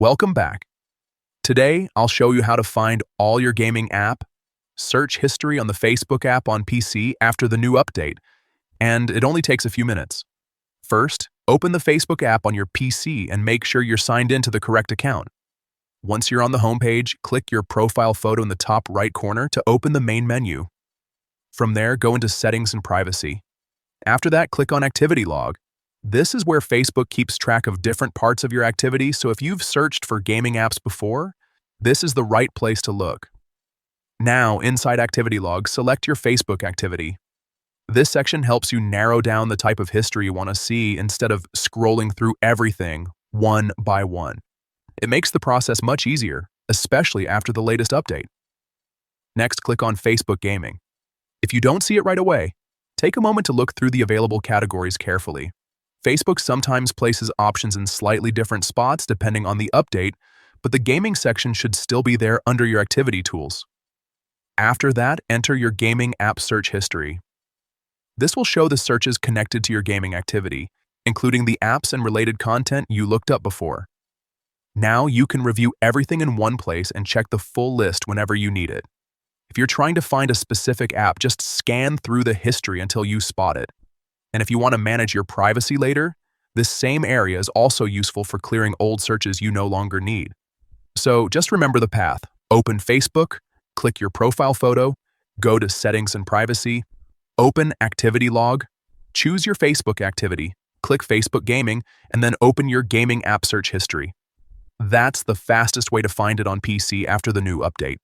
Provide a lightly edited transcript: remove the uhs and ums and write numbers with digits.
Welcome back. Today, I'll show you how to find all your gaming app, search history on the Facebook app on PC after the new update, and it only takes a few minutes. First, open the Facebook app on your PC and make sure you're signed in to the correct account. Once you're on the homepage, click your profile photo in the top right corner to open the main menu. From there, go into Settings and Privacy. After that, click on Activity Log. This is where Facebook keeps track of different parts of your activity, so if you've searched for gaming apps before, this is the right place to look. Now, inside Activity Log, select your Facebook activity. This section helps you narrow down the type of history you want to see instead of scrolling through everything one by one. It makes the process much easier, especially after the latest update. Next, click on Facebook Gaming. If you don't see it right away, take a moment to look through the available categories carefully. Facebook sometimes places options in slightly different spots depending on the update, but the gaming section should still be there under your activity tools. After that, enter your gaming app search history. This will show the searches connected to your gaming activity, including the apps and related content you looked up before. Now you can review everything in one place and check the full list whenever you need it. If you're trying to find a specific app, just scan through the history until you spot it. And if you want to manage your privacy later, this same area is also useful for clearing old searches you no longer need. So just remember the path. Open Facebook, click your profile photo, go to Settings and Privacy, open Activity Log, choose your Facebook activity, click Facebook Gaming, and then open your gaming app search history. That's the fastest way to find it on PC after the new update.